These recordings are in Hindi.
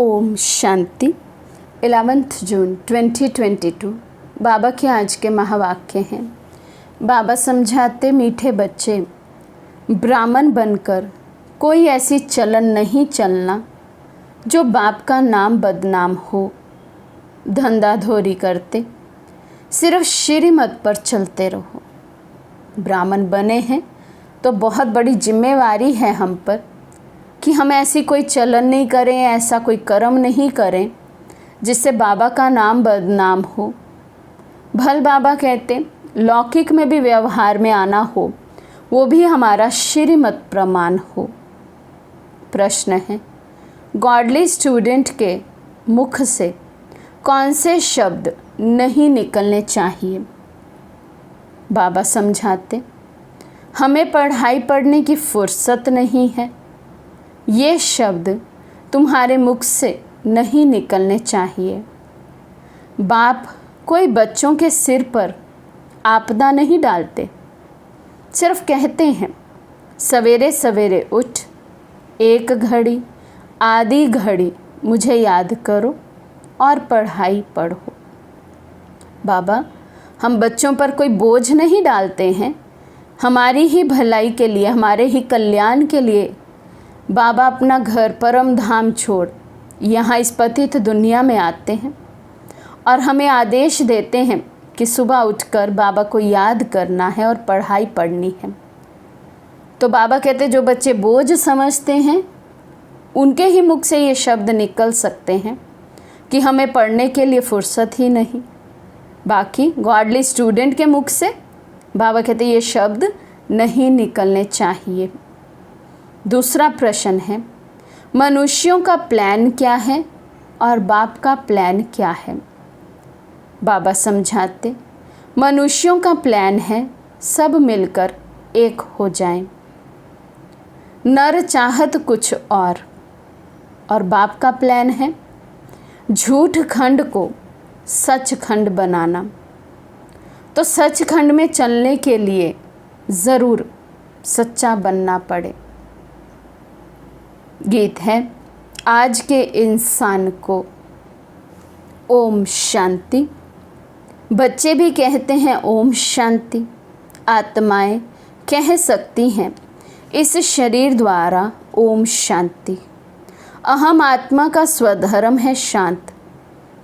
ओम शांति। 11 जून 2022 बाबा के आज के महावाक्य हैं। बाबा समझाते, मीठे बच्चे, ब्राह्मण बनकर कोई ऐसी चलन नहीं चलना जो बाप का नाम बदनाम हो। धंधाधोरी करते सिर्फ श्रीमत पर चलते रहो। ब्राह्मण बने हैं तो बहुत बड़ी जिम्मेवारी है हम पर कि हम ऐसी कोई चलन नहीं करें, ऐसा कोई कर्म नहीं करें जिससे बाबा का नाम बदनाम हो। भल बाबा कहते लौकिक में भी व्यवहार में आना हो, वो भी हमारा श्रीमत प्रमाण हो। प्रश्न है, गॉडली स्टूडेंट के मुख से कौन से शब्द नहीं निकलने चाहिए? बाबा समझाते, हमें पढ़ाई पढ़ने की फुर्सत नहीं है। ये शब्द तुम्हारे मुख से नहीं निकलने चाहिए। बाप कोई बच्चों के सिर पर आपदा नहीं डालते, सिर्फ कहते हैं सवेरे सवेरे उठ, एक घड़ी आधी घड़ी मुझे याद करो और पढ़ाई पढ़ो। बाबा हम बच्चों पर कोई बोझ नहीं डालते हैं, हमारी ही भलाई के लिए, हमारे ही कल्याण के लिए बाबा अपना घर परम धाम छोड़ यहाँ इस पतित दुनिया में आते हैं और हमें आदेश देते हैं कि सुबह उठकर बाबा को याद करना है और पढ़ाई पढ़नी है। तो बाबा कहते जो बच्चे बोझ समझते हैं उनके ही मुख से ये शब्द निकल सकते हैं कि हमें पढ़ने के लिए फुर्सत ही नहीं। बाकी गॉडली स्टूडेंट के मुख से बाबा कहते ये शब्द नहीं निकलने चाहिए। दूसरा प्रश्न है, मनुष्यों का प्लान क्या है और बाप का प्लान क्या है? बाबा समझाते, मनुष्यों का प्लान है सब मिलकर एक हो जाएं। नर चाहत कुछ और बाप का प्लान है झूठ खंड को सचखंड बनाना। तो सचखंड में चलने के लिए ज़रूर सच्चा बनना पड़े। गीत है आज के इंसान को। ओम शांति। बच्चे भी कहते हैं ओम शांति। आत्माएं कह सकती हैं इस शरीर द्वारा ओम शांति। अहम आत्मा का स्वधर्म है शांत,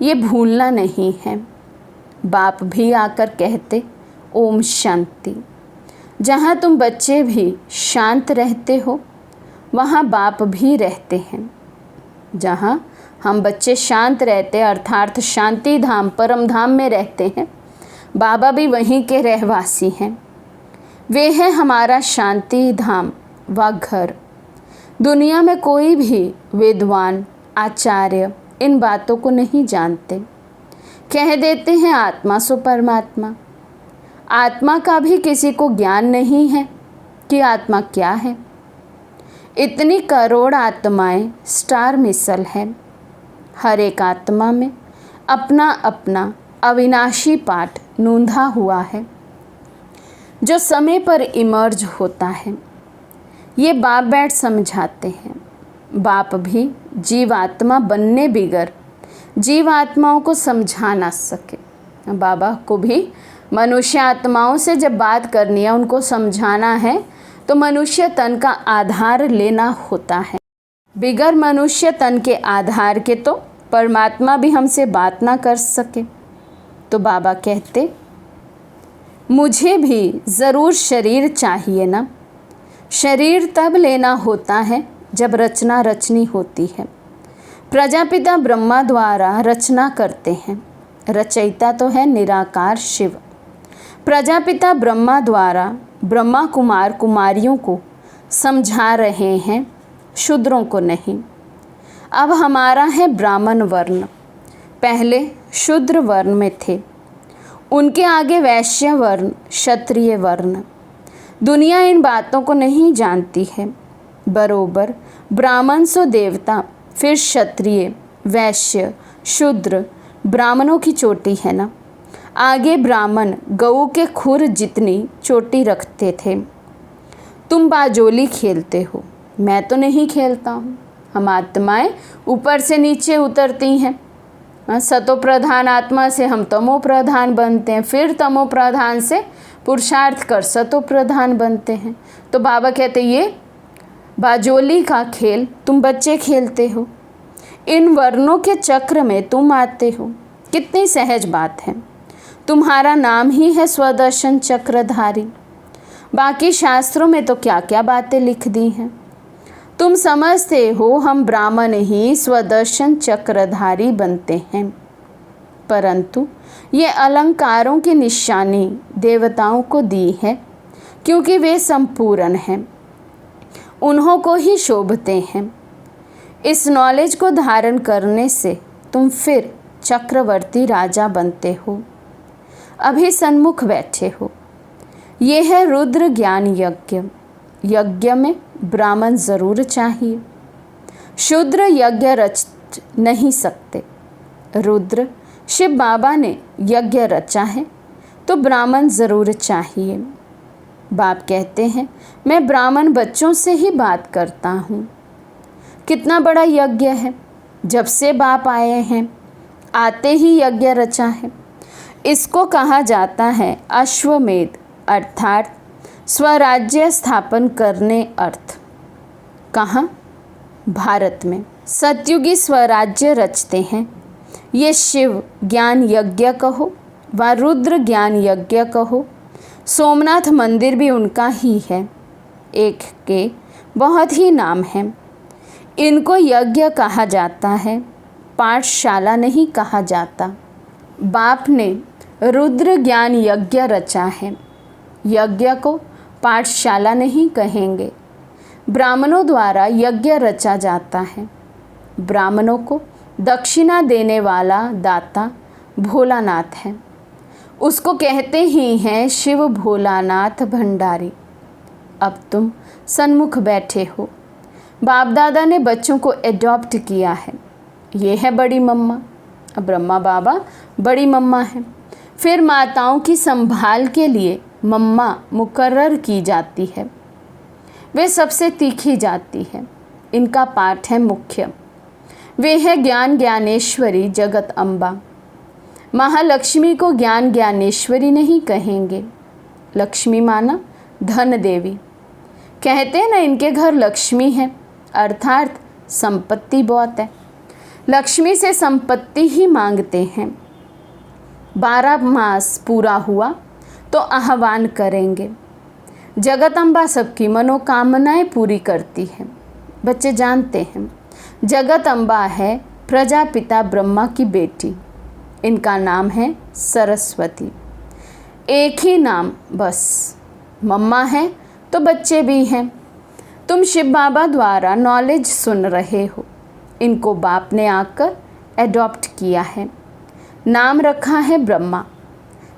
ये भूलना नहीं है। बाप भी आकर कहते ओम शांति। जहाँ तुम बच्चे भी शांत रहते हो वहाँ बाप भी रहते हैं। जहाँ हम बच्चे शांत रहते अर्थात शांति धाम परम धाम में रहते हैं, बाबा भी वहीं के रहवासी हैं। वे हैं हमारा शांति धाम व घर। दुनिया में कोई भी विद्वान आचार्य इन बातों को नहीं जानते। कह देते हैं आत्मा सो परमात्मा। आत्मा का भी किसी को ज्ञान नहीं है कि आत्मा क्या है। इतनी करोड़ आत्माएं स्टार मिसल है। हर एक आत्मा में अपना अपना अविनाशी पाठ नूंधा हुआ है जो समय पर इमर्ज होता है। ये बाप बैठ समझाते हैं। बाप भी जीवात्मा बनने बिगर जीवात्माओं को समझा ना सके। बाबा को भी मनुष्य आत्माओं से जब बात करनी है, उनको समझाना है तो मनुष्य तन का आधार लेना होता है। बिगर मनुष्य तन के आधार के तो परमात्मा भी हमसे बात ना कर सके। तो बाबा कहते मुझे भी ज़रूर शरीर चाहिए ना। शरीर तब लेना होता है जब रचना रचनी होती है। प्रजापिता ब्रह्मा द्वारा रचना करते हैं। रचयिता तो है निराकार शिव। प्रजापिता ब्रह्मा द्वारा ब्रह्मा कुमार कुमारियों को समझा रहे हैं, शूद्रों को नहीं। अब हमारा है ब्राह्मण वर्ण। पहले शूद्र वर्ण में थे, उनके आगे वैश्य वर्ण, क्षत्रिय वर्ण। दुनिया इन बातों को नहीं जानती है। बरोबर ब्राह्मण सो देवता, फिर क्षत्रिय, वैश्य, शूद्र, ब्राह्मणों की चोटी है ना। आगे ब्राह्मण गऊ के खुर जितनी चोटी रखते थे। तुम बाजोली खेलते हो, मैं तो नहीं खेलता हूँ। हम आत्माएं ऊपर से नीचे उतरती हैं। सतो प्रधान आत्मा से हम तमो प्रधान बनते हैं, फिर तमो प्रधान से पुरुषार्थ कर सतो प्रधान बनते हैं। तो बाबा कहते ये बाजोली का खेल तुम बच्चे खेलते हो, इन वर्णों के चक्र में तुम आते हो। कितनी सहज बात है। तुम्हारा नाम ही है स्वदर्शन चक्रधारी। बाकी शास्त्रों में तो क्या क्या बातें लिख दी हैं। तुम समझते हो हम ब्राह्मण ही स्वदर्शन चक्रधारी बनते हैं, परंतु ये अलंकारों की निशानी देवताओं को दी है, क्योंकि वे संपूर्ण हैं, उन्हों को ही शोभते हैं। इस नॉलेज को धारण करने से तुम फिर चक्रवर्ती राजा बनते हो। अभी सन्मुख बैठे हो, ये है रुद्र ज्ञान यज्ञ। यज्ञ में ब्राह्मण जरूर चाहिए, शूद्र यज्ञ रच नहीं सकते। रुद्र शिव बाबा ने यज्ञ रचा है, तो ब्राह्मण जरूर चाहिए। बाप कहते हैं मैं ब्राह्मण बच्चों से ही बात करता हूँ। कितना बड़ा यज्ञ है, जब से बाप आए हैं आते ही यज्ञ रचा है। इसको कहा जाता है अश्वमेध, अर्थात स्वराज्य स्थापन करने अर्थ। कहाँ? भारत में सतयुगी स्वराज्य रचते हैं। ये शिव ज्ञान यज्ञ कहो व रुद्र ज्ञान यज्ञ कहो, सोमनाथ मंदिर भी उनका ही है। एक के बहुत ही नाम हैं। इनको यज्ञ कहा जाता है, पाठशाला नहीं कहा जाता। बाप ने रुद्र ज्ञान यज्ञ रचा है। यज्ञ को पाठशाला नहीं कहेंगे। ब्राह्मणों द्वारा यज्ञ रचा जाता है। ब्राह्मणों को दक्षिणा देने वाला दाता भोलानाथ है। उसको कहते ही हैं शिव भोलानाथ भंडारी। अब तुम सन्मुख बैठे हो। बाप दादा ने बच्चों को एडॉप्ट किया है। ये है बड़ी मम्मा। ब्रह्मा बाबा बड़ी मम्मा है। फिर माताओं की संभाल के लिए मम्मा मुकर्रर की जाती है। वे सबसे तीखी जाती है। इनका पाठ है मुख्य। वे है ज्ञान ज्ञानेश्वरी जगत अम्बा। महालक्ष्मी को ज्ञान ज्ञानेश्वरी नहीं कहेंगे। लक्ष्मी माना धन देवी। कहते हैं ना इनके घर लक्ष्मी है, अर्थात संपत्ति बहुत है। लक्ष्मी से संपत्ति ही मांगते हैं। 12 मास पूरा हुआ तो आह्वान करेंगे। जगदम्बा सबकी मनोकामनाएं पूरी करती है। बच्चे जानते हैं जगदम्बा है प्रजापिता ब्रह्मा की बेटी। इनका नाम है सरस्वती। एक ही नाम बस। मम्मा है तो बच्चे भी हैं। तुम शिव बाबा द्वारा नॉलेज सुन रहे हो। इनको बाप ने आकर एडॉप्ट किया है। नाम रखा है ब्रह्मा।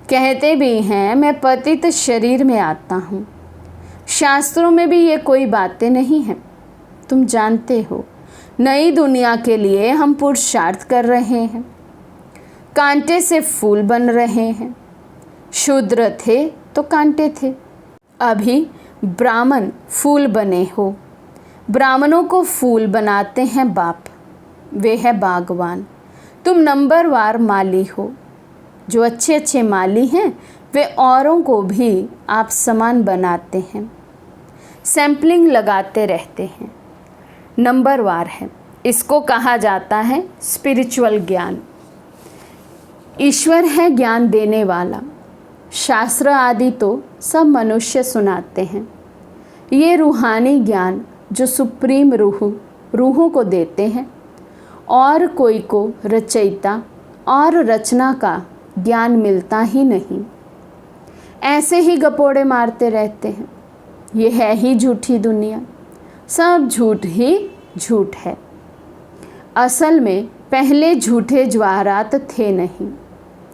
कहते भी हैं मैं पतित शरीर में आता हूँ। शास्त्रों में भी ये कोई बातें नहीं हैं। तुम जानते हो नई दुनिया के लिए हम पुरुषार्थ कर रहे हैं। कांटे से फूल बन रहे हैं। शूद्र थे तो कांटे थे, अभी ब्राह्मण फूल बने हो। ब्राह्मणों को फूल बनाते हैं बाप। वे है बागवान। तुम नंबरवार माली हो। जो अच्छे अच्छे माली हैं वे औरों को भी आप समान बनाते हैं। सैम्पलिंग लगाते रहते हैं। नंबरवार है। इसको कहा जाता है स्पिरिचुअल ज्ञान। ईश्वर है ज्ञान देने वाला। शास्त्र आदि तो सब मनुष्य सुनाते हैं। ये रूहानी ज्ञान जो सुप्रीम रूहों को देते हैं, और कोई को रचयिता और रचना का ज्ञान मिलता ही नहीं। ऐसे ही गपोड़े मारते रहते हैं। ये है ही झूठी दुनिया। सब झूठ ही झूठ है। असल में पहले झूठे जवाहरात थे नहीं।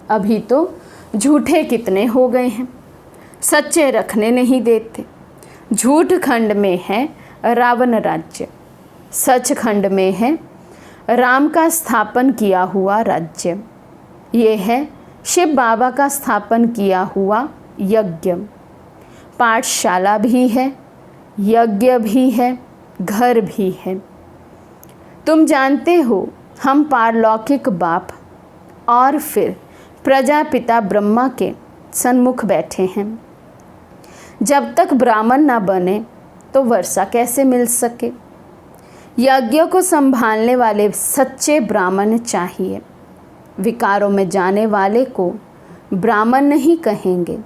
अभी तो झूठे कितने हो गए हैं। सच्चे रखने नहीं देते। झूठ खंड में है रावण राज्य, सच खंड में है राम का स्थापन किया हुआ राज्य। ये है शिव बाबा का स्थापन किया हुआ यज्ञ। पाठशाला भी है, यज्ञ भी है, घर भी है। तुम जानते हो हम पारलौकिक बाप और फिर प्रजापिता ब्रह्मा के सन्मुख बैठे हैं। जब तक ब्राह्मण ना बने तो वर्षा कैसे मिल सके? यज्ञ को संभालने वाले सच्चे ब्राह्मण चाहिए। विकारों में जाने वाले को ब्राह्मण नहीं कहेंगे।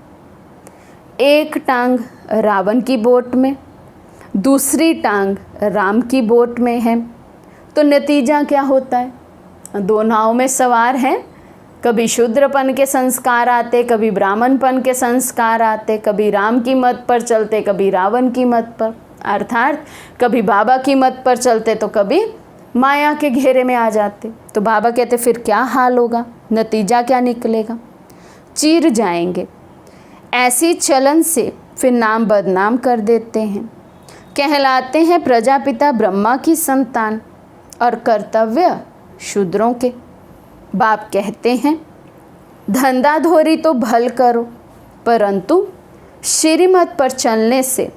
एक टांग रावण की बोट में, दूसरी टांग राम की बोट में है, तो नतीजा क्या होता है? दो नाव में सवार हैं। कभी शूद्रपन के संस्कार आते, कभी ब्राह्मणपन के संस्कार आते, कभी राम की मत पर चलते, कभी रावण की मत पर, अर्थात कभी बाबा की मत पर चलते तो कभी माया के घेरे में आ जाते। तो बाबा कहते फिर क्या हाल होगा, नतीजा क्या निकलेगा? चीर जाएंगे। ऐसी चलन से फिर नाम बदनाम कर देते हैं। कहलाते हैं प्रजापिता ब्रह्मा की संतान और कर्तव्य शूद्रों के। बाप कहते हैं धंधाधोरी तो भल करो, परंतु श्रीमत पर चलने से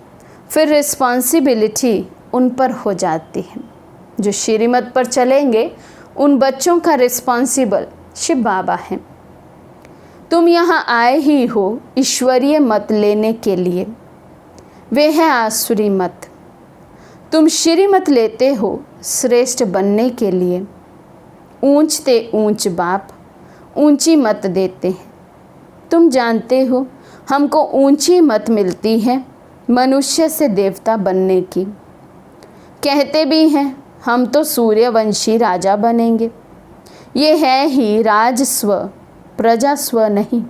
फिर रिस्पॉन्सिबिलिटी उन पर हो जाती है। जो श्रीमत पर चलेंगे उन बच्चों का रिस्पॉन्सिबल शिव बाबा हैं। तुम यहाँ आए ही हो ईश्वरीय मत लेने के लिए, वे है आसुरी मत। तुम श्रीमत लेते हो श्रेष्ठ बनने के लिए। ऊंचते ऊंच बाप ऊंची मत देते हैं। तुम जानते हो हमको ऊंची मत मिलती है मनुष्य से देवता बनने की। कहते भी हैं हम तो सूर्यवंशी राजा बनेंगे। ये है ही राजस्व, प्रजास्व नहीं।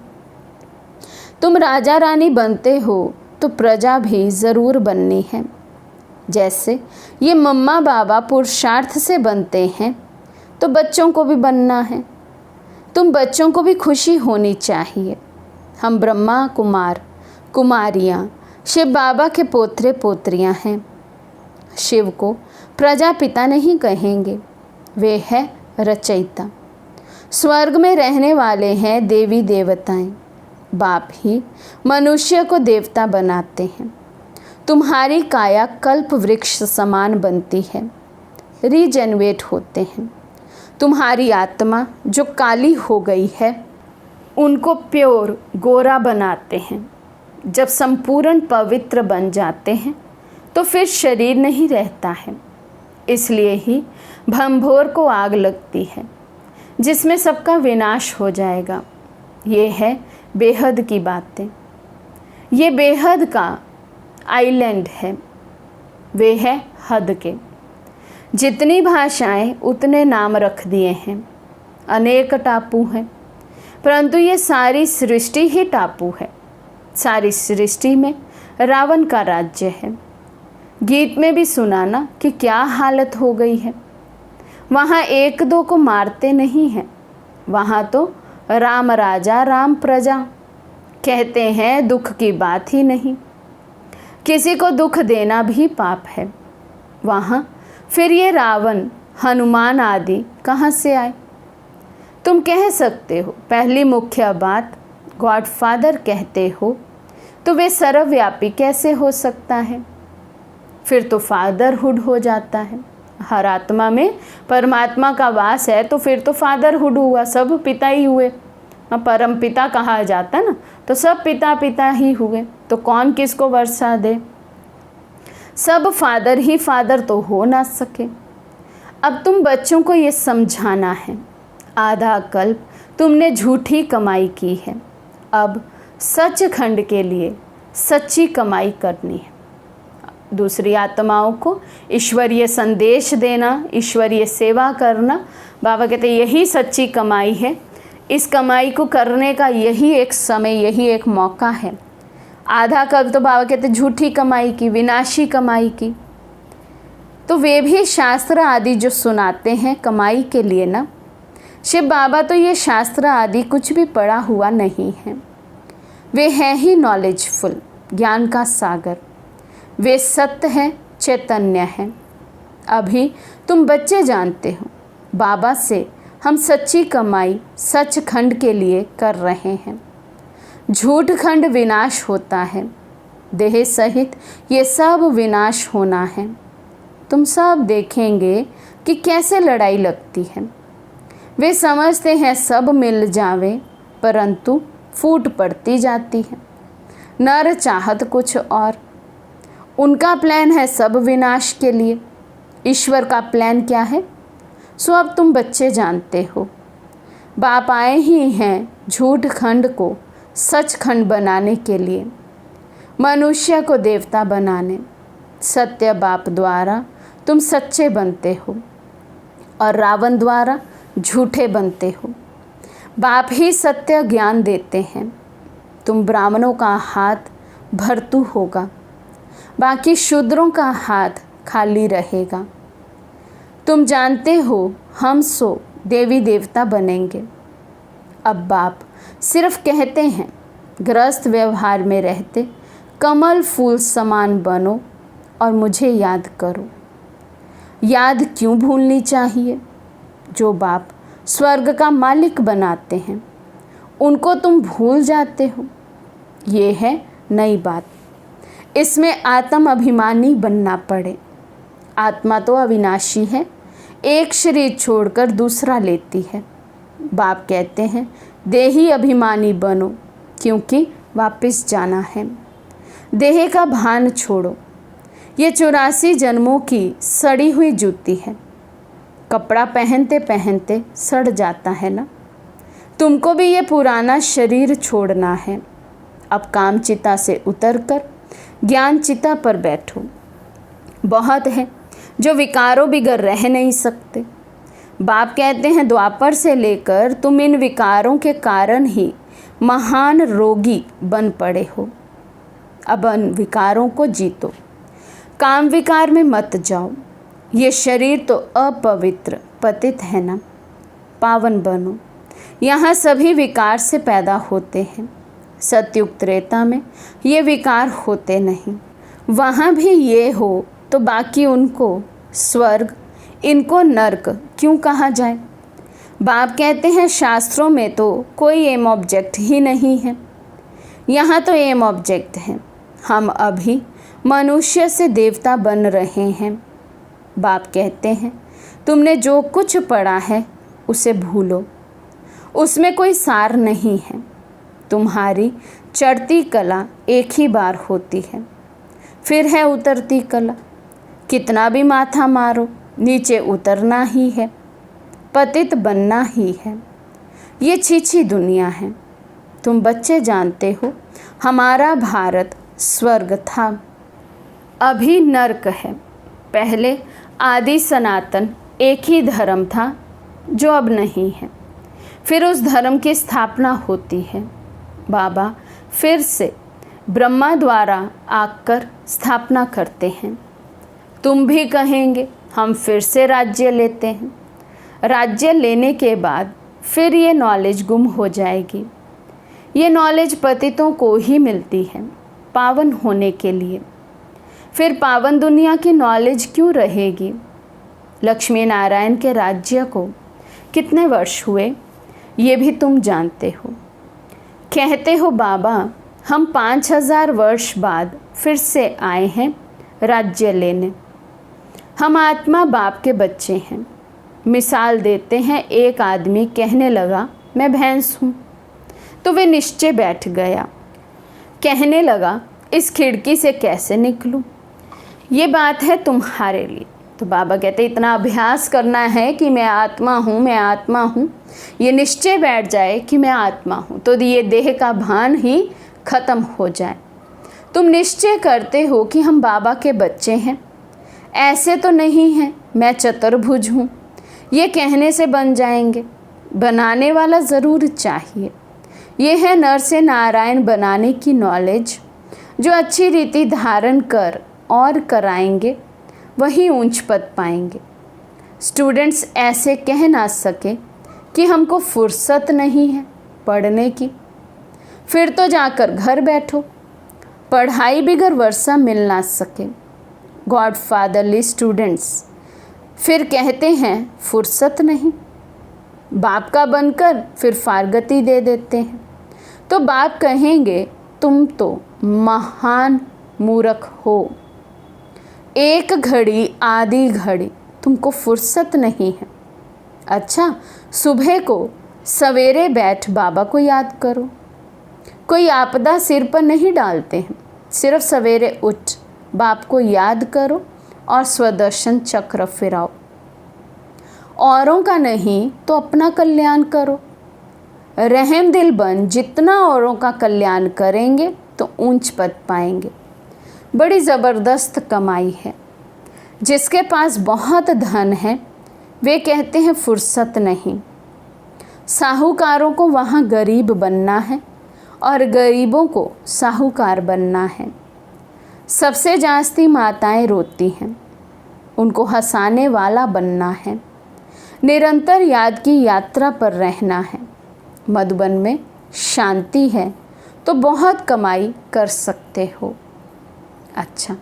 तुम राजा रानी बनते हो तो प्रजा भी ज़रूर बननी है। जैसे ये मम्मा बाबा पुरुषार्थ से बनते हैं तो बच्चों को भी बनना है। तुम बच्चों को भी खुशी होनी चाहिए। हम ब्रह्मा कुमार कुमारियाँ शिव बाबा के पोतरे पोत्रियाँ हैं। शिव को प्रजापिता नहीं कहेंगे, वे है रचयिता। स्वर्ग में रहने वाले हैं देवी देवताएं। बाप ही मनुष्य को देवता बनाते हैं। तुम्हारी काया कल्प वृक्ष समान बनती है, रीजनरेट होते हैं। तुम्हारी आत्मा जो काली हो गई है उनको प्योर गोरा बनाते हैं। जब संपूर्ण पवित्र बन जाते हैं तो फिर शरीर नहीं रहता है। इसलिए ही भंभोर को आग लगती है जिसमें सबका विनाश हो जाएगा। ये है बेहद की बातें। ये बेहद का आइलैंड है, वे है हद के। जितनी भाषाएं उतने नाम रख दिए हैं। अनेक टापू हैं, परंतु ये सारी सृष्टि ही टापू है। सारी सृष्टि में रावण का राज्य है। गीत में भी सुना ना कि क्या हालत हो गई है। वहाँ एक दो को मारते नहीं हैं, वहाँ तो राम राजा राम प्रजा। कहते हैं दुख की बात ही नहीं। किसी को दुख देना भी पाप है। वहाँ फिर ये रावण हनुमान आदि कहाँ से आए? तुम कह सकते हो पहली मुख्य बात गॉडफादर कहते हो तो वे सर्वव्यापी कैसे हो सकता है? फिर तो फादरहुड हो जाता है। हर आत्मा में परमात्मा का वास है तो फिर तो फादरहुड हुआ, सब पिता ही हुए। परम पिता कहा जाता ना, तो सब पिता पिता ही हुए। तो कौन किसको वर्षा दे? सब फादर ही फादर तो हो ना सके। अब तुम बच्चों को ये समझाना है आधा कल्प तुमने झूठी कमाई की है, अब सचखंड के लिए सच्ची कमाई करनी है। दूसरी आत्माओं को ईश्वरीय संदेश देना, ईश्वरीय सेवा करना, बाबा कहते यही सच्ची कमाई है। इस कमाई को करने का यही एक समय, यही एक मौका है। आधा कल्प तो बाबा कहते झूठी कमाई की, विनाशी कमाई की। तो वे भी शास्त्र आदि जो सुनाते हैं कमाई के लिए ना, शिव बाबा तो ये शास्त्र आदि कुछ भी पढ़ा हुआ नहीं है। वे हैं ही नॉलेजफुल, ज्ञान का सागर। वे सत्य हैं, चैतन्य हैं। अभी तुम बच्चे जानते हो बाबा से हम सच्ची कमाई सचखंड के लिए कर रहे हैं। झूठ खंड विनाश होता है, देह सहित ये सब विनाश होना है। तुम सब देखेंगे कि कैसे लड़ाई लगती है। वे समझते हैं सब मिल जावे, परंतु फूट पड़ती जाती है। नर चाहत कुछ और। उनका प्लान है सब विनाश के लिए। ईश्वर का प्लान क्या है, सो अब तुम बच्चे जानते हो। बाप आए ही हैं झूठ खंड को सच खंड बनाने के लिए, मनुष्य को देवता बनाने। सत्य बाप द्वारा तुम सच्चे बनते हो और रावण द्वारा झूठे बनते हो। बाप ही सत्य ज्ञान देते हैं। तुम ब्राह्मणों का हाथ भरतू होगा, बाकी शूद्रों का हाथ खाली रहेगा। तुम जानते हो हम सो देवी देवता बनेंगे। अब बाप सिर्फ कहते हैं, गृहस्थ व्यवहार में रहते कमल फूल समान बनो और मुझे याद करो। याद क्यों भूलनी चाहिए? जो बाप स्वर्ग का मालिक बनाते हैं उनको तुम भूल जाते हो। ये है नई बात। इसमें आत्म अभिमानी बनना पड़े। आत्मा तो अविनाशी है, एक शरीर छोड़कर दूसरा लेती है। बाप कहते हैं देही अभिमानी बनो, क्योंकि वापस जाना है। देह का भान छोड़ो। ये 84 जन्मों की सड़ी हुई जूती है। कपड़ा पहनते पहनते सड़ जाता है ना। तुमको भी ये पुराना शरीर छोड़ना है। अब काम चिता से उतरकर ज्ञान चिता पर बैठो। बहुत है जो विकारों बिगर रह नहीं सकते। बाप कहते हैं द्वापर से लेकर तुम इन विकारों के कारण ही महान रोगी बन पड़े हो। अब इन विकारों को जीतो, काम विकार में मत जाओ। ये शरीर तो अपवित्र पतित है ना, पावन बनो। यहाँ सभी विकार से पैदा होते हैं। सतयुग त्रेता में ये विकार होते नहीं। वहाँ भी ये हो तो बाकी उनको स्वर्ग, इनको नर्क क्यों कहा जाए? बाप कहते हैं शास्त्रों में तो कोई एम ऑब्जेक्ट ही नहीं है। यहाँ तो एम ऑब्जेक्ट है। हम अभी मनुष्य से देवता बन रहे हैं। बाप कहते हैं तुमने जो कुछ पढ़ा है उसे भूलो, उसमें कोई सार नहीं है। तुम्हारी चढ़ती कला एक ही बार होती है, फिर है उतरती कला। कितना भी माथा मारो, नीचे उतरना ही है, पतित बनना ही है। ये छीछी दुनिया है। तुम बच्चे जानते हो हमारा भारत स्वर्ग था, अभी नर्क है। पहले आदि सनातन एक ही धर्म था जो अब नहीं है। फिर उस धर्म की स्थापना होती है। बाबा फिर से ब्रह्मा द्वारा आकर स्थापना करते हैं। तुम भी कहेंगे हम फिर से राज्य लेते हैं। राज्य लेने के बाद फिर ये नॉलेज गुम हो जाएगी। ये नॉलेज पतितों को ही मिलती है पावन होने के लिए। फिर पावन दुनिया की नॉलेज क्यों रहेगी? लक्ष्मी नारायण के राज्य को कितने वर्ष हुए ये भी तुम जानते हो। कहते हो बाबा हम 5000 वर्ष बाद फिर से आए हैं राज्य लेने। हम आत्मा बाप के बच्चे हैं। मिसाल देते हैं, एक आदमी कहने लगा मैं भैंस हूँ, तो वे निश्चय बैठ गया। कहने लगा इस खिड़की से कैसे निकलूं? ये बात है तुम्हारे लिए। तो बाबा कहते इतना अभ्यास करना है कि मैं आत्मा हूँ, मैं आत्मा हूँ। ये निश्चय बैठ जाए कि मैं आत्मा हूँ, तो ये देह का भान ही खत्म हो जाए। तुम निश्चय करते हो कि हम बाबा के बच्चे हैं। ऐसे तो नहीं है मैं चतुर्भुज हूँ, ये कहने से बन जाएंगे। बनाने वाला ज़रूर चाहिए। ये है नर से नारायण बनाने की नॉलेज। जो अच्छी रीति धारण कर और कराएंगे वही ऊंच पद पाएंगे। स्टूडेंट्स ऐसे कह ना सके कि हमको फुर्सत नहीं है पढ़ने की, फिर तो जाकर घर बैठो। पढ़ाई बिगर वर्षा मिल ना सके। गॉड फादरली स्टूडेंट्स फिर कहते हैं फुर्सत नहीं। बाप का बनकर फिर फारगती दे देते हैं। तो बाप कहेंगे तुम तो महान मूर्ख हो। एक घड़ी आधी घड़ी तुमको फुर्सत नहीं है। अच्छा, सुबह को सवेरे बैठ बाबा को याद करो। कोई आपदा सिर पर नहीं डालते हैं, सिर्फ सवेरे उठ बाप को याद करो और स्वदर्शन चक्र फिराओ। औरों का नहीं तो अपना कल्याण करो। रहम दिल बन जितना औरों का कल्याण करेंगे तो ऊंच पद पाएंगे। बड़ी ज़बरदस्त कमाई है। जिसके पास बहुत धन है वे कहते हैं फुर्सत नहीं। साहूकारों को वहाँ गरीब बनना है और गरीबों को साहूकार बनना है। सबसे जास्ती माताएं रोती हैं, उनको हंसाने वाला बनना है। निरंतर याद की यात्रा पर रहना है। मधुबन में शांति है तो बहुत कमाई कर सकते हो। अच्छा,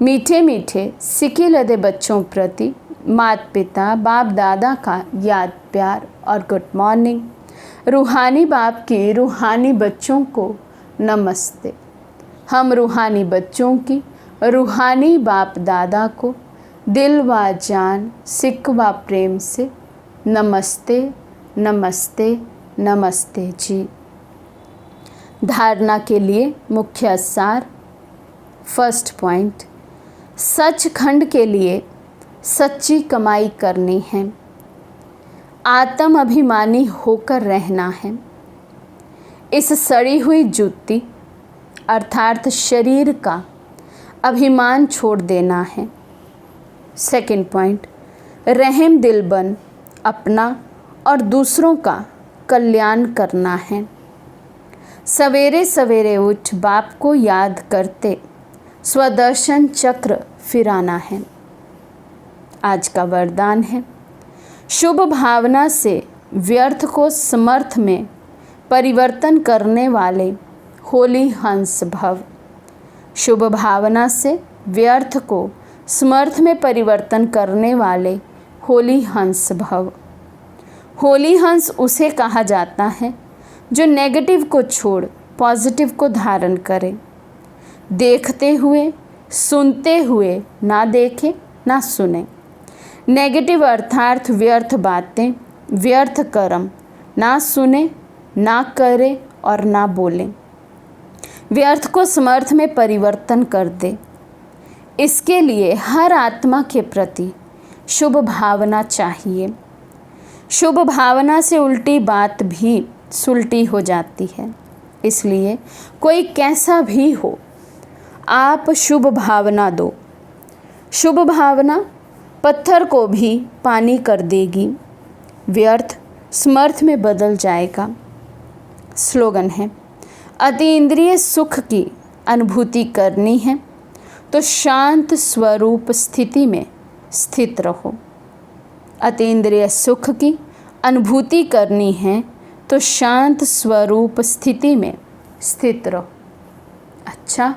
मीठे मीठे सिके लदे बच्चों प्रति माता पिता बाप दादा का याद प्यार और गुड मॉर्निंग। रूहानी बाप के रूहानी बच्चों को नमस्ते। हम रूहानी बच्चों की रूहानी बाप दादा को दिल व जान सिक व प्रेम से नमस्ते नमस्ते नमस्ते जी। धारणा के लिए मुख्य सार। फर्स्ट पॉइंट, सचखंड के लिए सच्ची कमाई करनी है। आत्म अभिमानी होकर रहना है। इस सड़ी हुई जूती अर्थात शरीर का अभिमान छोड़ देना है। सेकंड पॉइंट, रहम दिल बन अपना और दूसरों का कल्याण करना है। सवेरे सवेरे उठ बाप को याद करते स्वदर्शन चक्र फिराना है। आज का वरदान है, शुभ भावना से व्यर्थ को समर्थ में परिवर्तन करने वाले होली हंस भव। शुभ भावना से व्यर्थ को समर्थ में परिवर्तन करने वाले होली हंस भव। होली हंस उसे कहा जाता है जो नेगेटिव को छोड़ पॉजिटिव को धारण करे। देखते हुए सुनते हुए ना देखे ना सुने। नेगेटिव अर्थात व्यर्थ बातें व्यर्थ कर्म ना सुने ना करे और ना बोले। व्यर्थ को समर्थ में परिवर्तन कर दे। इसके लिए हर आत्मा के प्रति शुभ भावना चाहिए। शुभ भावना से उल्टी बात भी सुलटी हो जाती है। इसलिए कोई कैसा भी हो आप शुभ भावना दो। शुभ भावना पत्थर को भी पानी कर देगी, व्यर्थ समर्थ में बदल जाएगा। स्लोगन है, अतीन्द्रिय सुख की अनुभूति करनी है तो शांत स्वरूप स्थिति में स्थित रहो। अतीन्द्रिय सुख की अनुभूति करनी है तो शांत स्वरूप स्थिति में स्थित रहो। अच्छा,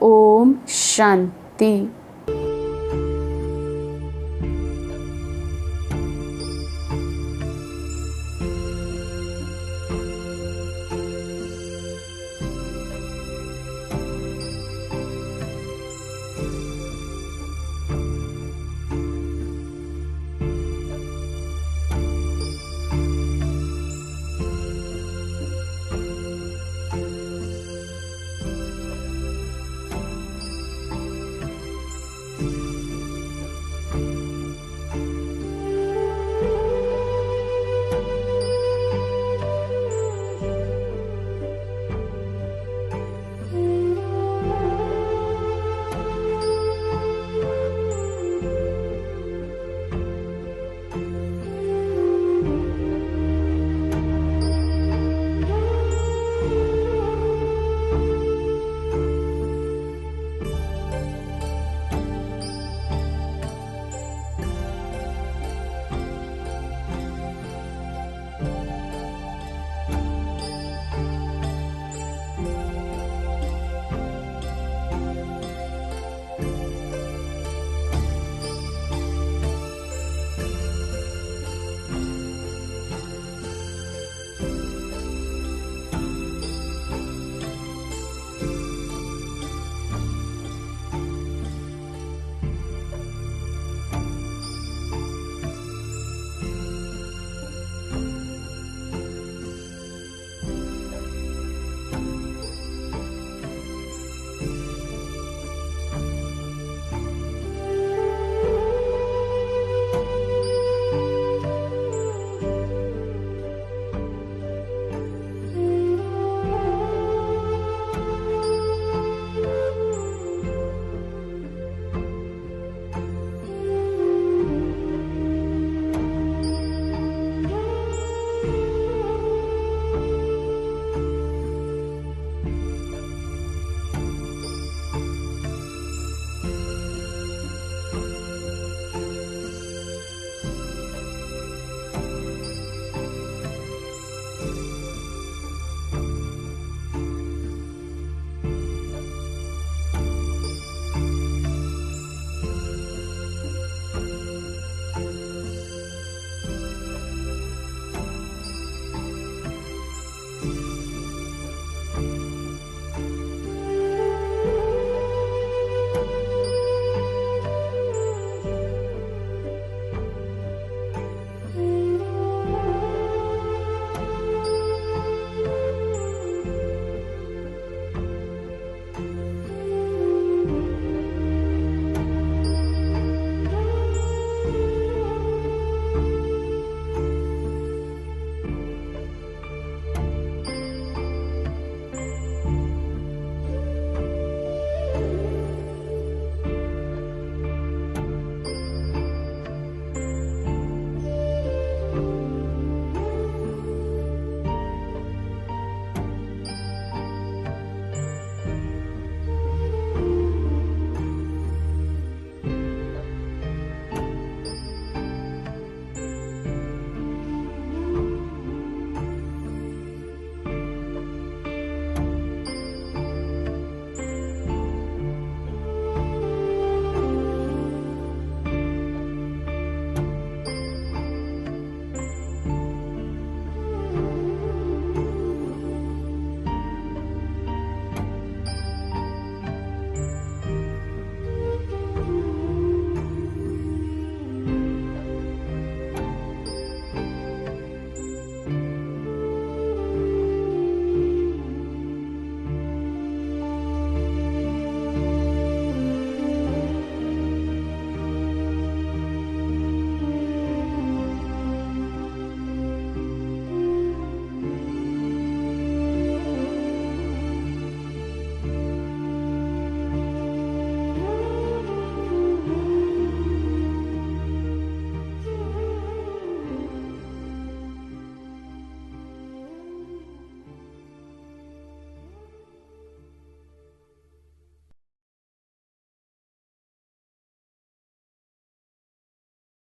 ओम शांति।